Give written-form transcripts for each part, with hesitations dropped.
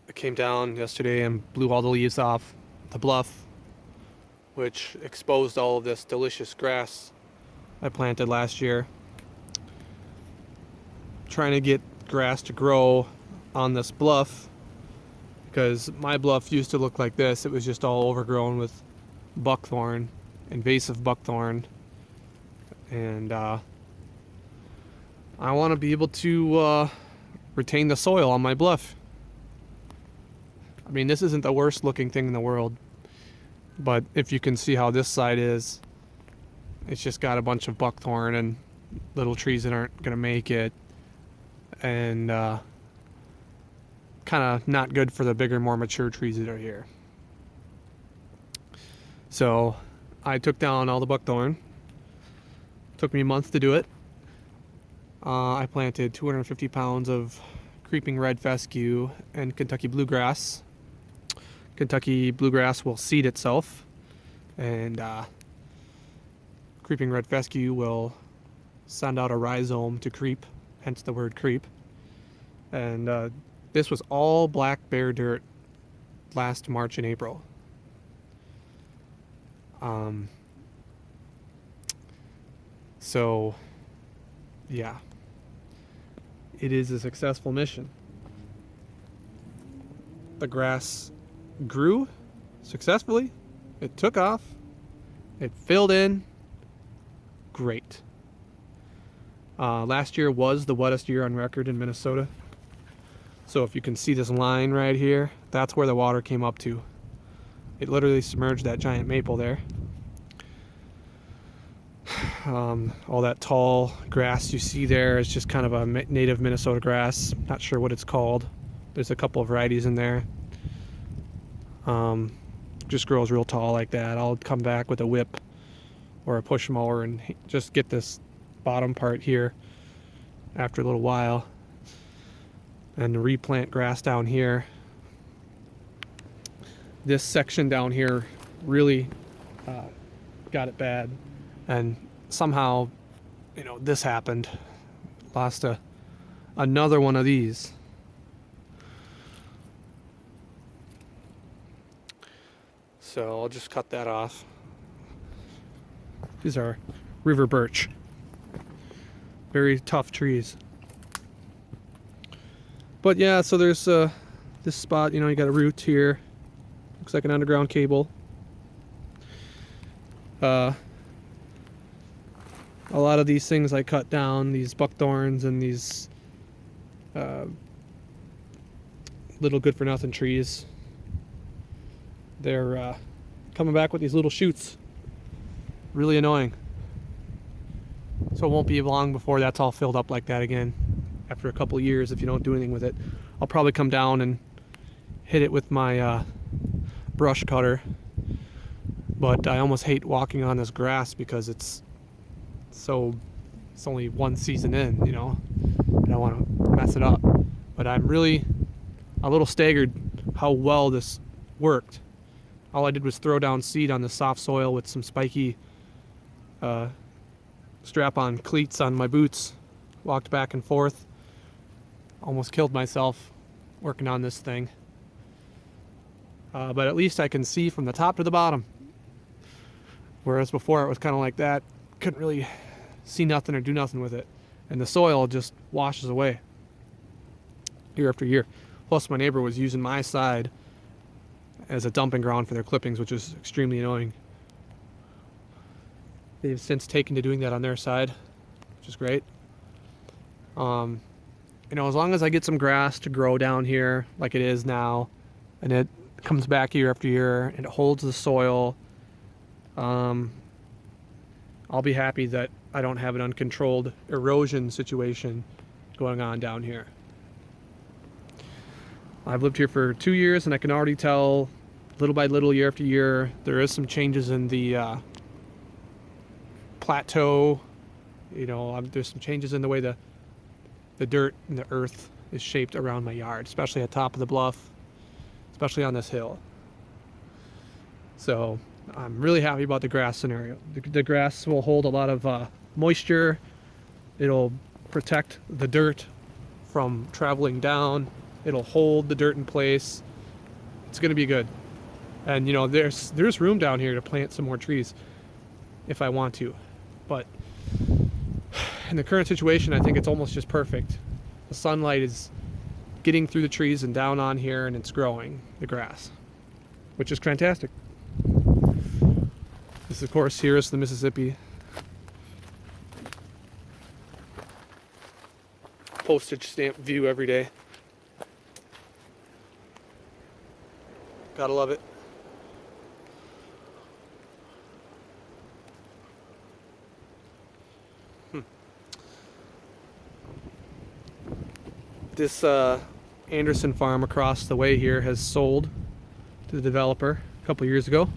I came down yesterday and blew all the leaves off the bluff, which exposed all of this delicious grass I planted last year. Trying to get grass to grow on this bluff because my bluff used to look like this. It was just all overgrown with buckthorn, invasive buckthorn, and I want to be able to retain the soil on my bluff. I mean, this isn't the worst looking thing in the world, but if you can see how this side is, it's just got a bunch of buckthorn and little trees that aren't going to make it, and kind of not good for the bigger, more mature trees that are here. So I took down all the buckthorn. Took me a month to do it. I planted 250 pounds of creeping red fescue and Kentucky bluegrass. Kentucky bluegrass will seed itself, and creeping red fescue will send out a rhizome to creep, hence the word creep. And this was all black bare dirt last March and April. So, yeah, it is a successful mission. The grass grew successfully. It took off. It filled in. Great. Last year was the wettest year on record in Minnesota. So if you can see this line right here, that's where the water came up to. It literally submerged that giant maple there. All that tall grass you see there is just kind of a native Minnesota grass. Not sure what it's called. There's a couple of varieties in there. Just grows real tall like that. I'll come back with a whip or a push mower and just get this bottom part here after a little while and replant grass down here. This section down here really got it bad, and somehow, this happened. Lost another one of these. So I'll just cut that off. These are river birch. Very tough trees. But yeah, so there's this spot, you got a root here. Looks like an underground cable. A lot of these things I cut down, these buckthorns and these little good for nothing trees. They're coming back with these little shoots. Really annoying. So it won't be long before that's all filled up like that again. After a couple of years, if you don't do anything with it, I'll probably come down and hit it with my brush cutter. But I almost hate walking on this grass because it's only one season in, I don't want to mess it up. But I'm really a little staggered how well this worked. All I did was throw down seed on the soft soil with some spiky strap-on cleats on my boots. Walked back and forth. Almost killed myself working on this thing. But at least I can see from the top to the bottom. Whereas before it was kind of like that. Couldn't really see nothing or do nothing with it. And the soil just washes away year after year. Plus my neighbor was using my side as a dumping ground for their clippings, which is extremely annoying. They've since taken to doing that on their side, which is great. As long as I get some grass to grow down here like it is now, and it comes back year after year and it holds the soil, I'll be happy that I don't have an uncontrolled erosion situation going on down here. I've lived here for 2 years, and I can already tell, little by little, year after year, there is some changes in the plateau. There's some changes in the way the dirt and the earth is shaped around my yard, especially at the top of the bluff, especially on this hill. So I'm really happy about the grass scenario. The grass will hold a lot of moisture. It'll protect the dirt from traveling down It'll hold the dirt in place. It's going to be good. And you know, there's room down here to plant some more trees if I want to. But in the current situation, I think it's almost just perfect. The sunlight is getting through the trees and down on here, and it's growing the grass, which is fantastic. This, of course, here is the Mississippi. Postage stamp view every day. Gotta love it. This Anderson farm across the way here has sold to the developer a couple years ago.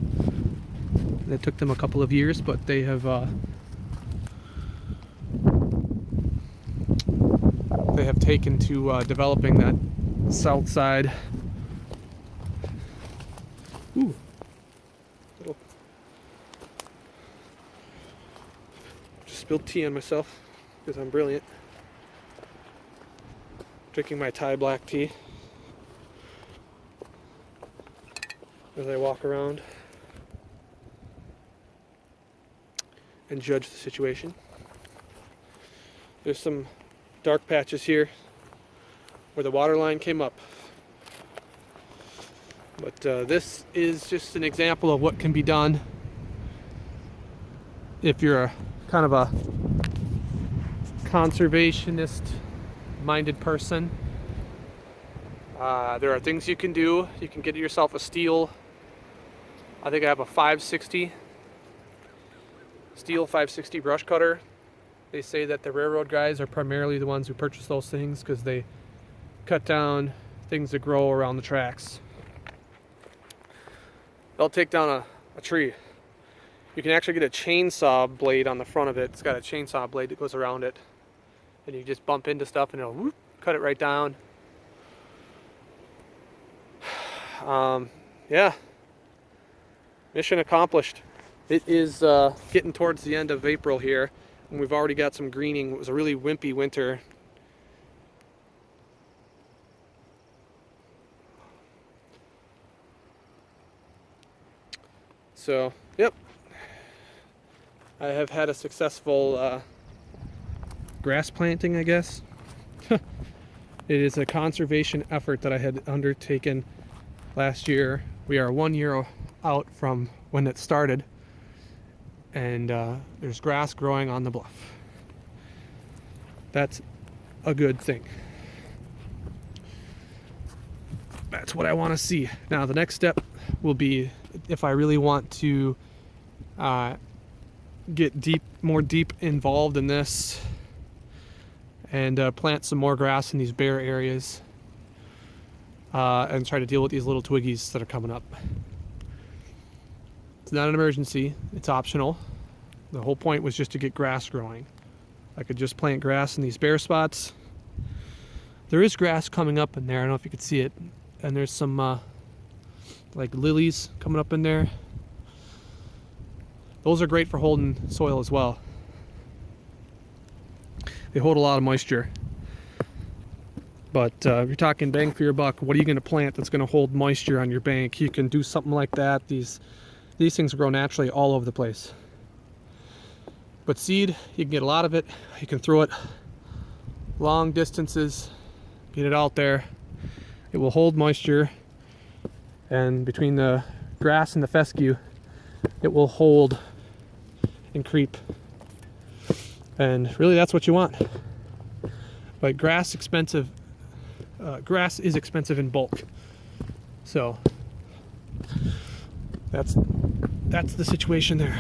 It took them a couple of years, but they have taken to developing that south side. Ooh, little. Just spilled tea on myself because I'm brilliant. Drinking my Thai black tea as I walk around and judge the situation. There's some dark patches here where the water line came up. But this is just an example of what can be done if you're a kind of a conservationist minded person. There are things you can do. You can get yourself a Stihl. I think I have a 560 Stihl 560 brush cutter. They say that the railroad guys are primarily the ones who purchase those things because they cut down things that grow around the tracks. They'll take down a tree. You can actually get a chainsaw blade on the front of it. It's got a chainsaw blade that goes around it. And you just bump into stuff and it'll whoop, cut it right down. Yeah. Mission accomplished. It is getting towards the end of April here, and we've already got some greening. It was a really wimpy winter. So, yep. I have had a successful grass planting, I guess. It is a conservation effort that I had undertaken last year. We are 1 year out from when it started, and there's grass growing on the bluff. That's a good thing. That's what I want to see. Now the next step will be, if I really want to get more deep involved in this and plant some more grass in these bare areas and try to deal with these little twiggies that are coming up. It's not an emergency, it's optional. The whole point was just to get grass growing. I could just plant grass in these bare spots. There is grass coming up in there, I don't know if you could see it. And there's some like lilies coming up in there. Those are great for holding soil as well. They hold a lot of moisture. But if you're talking bang for your buck, what are you going to plant that's going to hold moisture on your bank? You can do something like that. These things grow naturally all over the place. But seed, you can get a lot of it. You can throw it long distances, get it out there. It will hold moisture, and between the grass and the fescue, it will hold and creep. And really, that's what you want. But grass is expensive in bulk, so that's the situation there.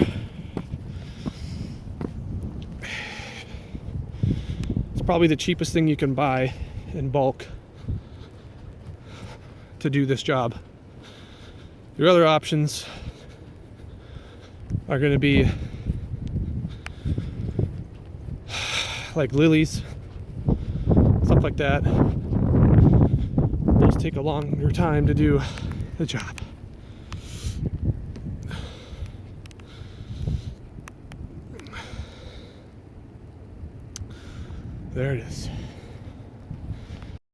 It's probably the cheapest thing you can buy in bulk to do this job. Your other options are going to be like lilies, stuff like that. Those take a longer time to do the job. There it is.